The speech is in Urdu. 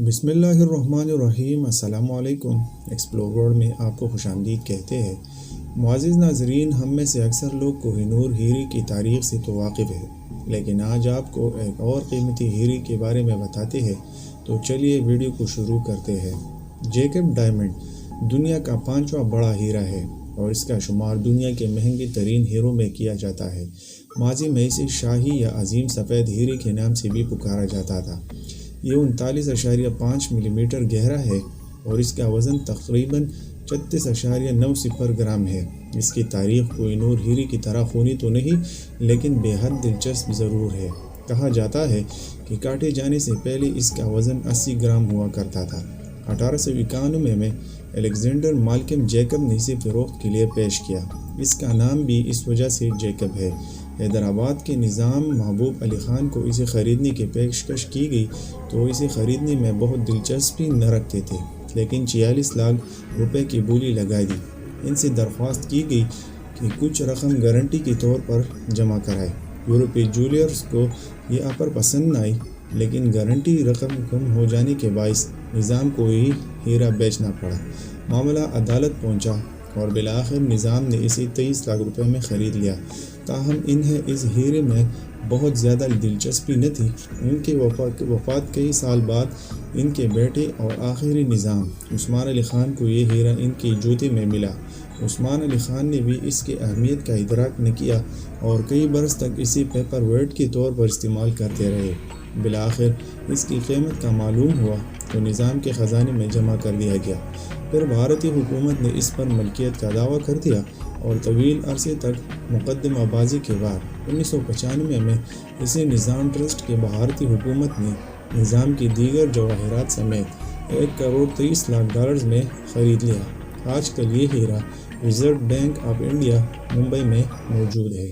بسم اللہ الرحمن الرحیم۔ السلام علیکم۔ ایکسپلور ورلڈ میں آپ کو خوش آمدید کہتے ہیں۔ معزز ناظرین، ہم میں سے اکثر لوگ کوہ نور ہیرے کی تاریخ سے تو واقف ہے، لیکن آج آپ کو ایک اور قیمتی ہیرے کے بارے میں بتاتے ہیں، تو چلیے ویڈیو کو شروع کرتے ہیں۔ جیکب ڈائمنڈ دنیا کا 5واں بڑا ہیرا ہے اور اس کا شمار دنیا کے مہنگے ترین ہیروں میں کیا جاتا ہے۔ ماضی میں اسے شاہی یا عظیم سفید ہیرے کے نام سے بھی پکارا جاتا تھا۔ یہ 39.5 ملی میٹر گہرا ہے اور اس کا وزن تقریباً 36.90 گرام ہے۔ اس کی تاریخ کوہ نور ہیرے کی طرح خونی تو نہیں، لیکن بے حد دلچسپ ضرور ہے۔ کہا جاتا ہے کہ کاٹے جانے سے پہلے اس کا وزن 80 گرام ہوا کرتا تھا۔ 1891 میں الیگزینڈر مالکم جیکب نے اسے فروخت کے لیے پیش کیا۔ اس کا نام بھی اس وجہ سے جیکب ہے۔ حیدرآباد کے نظام محبوب علی خان کو اسے خریدنے کی پیشکش کی گئی تو اسے خریدنے میں بہت دلچسپی نہ رکھتے تھے، لیکن 46 لاکھ روپے کی بولی لگا دی۔ ان سے درخواست کی گئی کہ کچھ رقم گارنٹی کے طور پر جمع کرائے۔ یورپی جویلرز کو یہ آفر پسند نہ آئی، لیکن گارنٹی رقم کم ہو جانے کے باعث نظام کو ہی ہیرا بیچنا پڑا۔ معاملہ عدالت پہنچا اور بالآخر نظام نے اسے 23 لاکھ روپے میں خرید لیا۔ تاہم انہیں اس ہیرے میں بہت زیادہ دلچسپی نہ تھی۔ ان کی وفات کئی سال بعد ان کے بیٹے اور آخری نظام عثمان علی خان کو یہ ہیرا ان کے جوتے میں ملا۔ عثمان علی خان نے بھی اس کی اہمیت کا ادراک نہ کیا اور کئی برس تک اسے پیپر ویٹ کے طور پر استعمال کرتے رہے۔ بالآخر اس کی قیمت کا معلوم ہوا تو نظام کے خزانے میں جمع کر دیا گیا۔ پھر بھارتی حکومت نے اس پر ملکیت کا دعویٰ کر دیا اور طویل عرصے تک مقدمہ بازی کے بعد 1995 میں اسے نظام ٹرسٹ کے بھارتی حکومت نے نظام کی دیگر جواہرات سمیت $1.23 کروڑ میں خرید لیا۔ آج کل یہ ہیرا reserve bank of India, Mumbai میں موجود ہے۔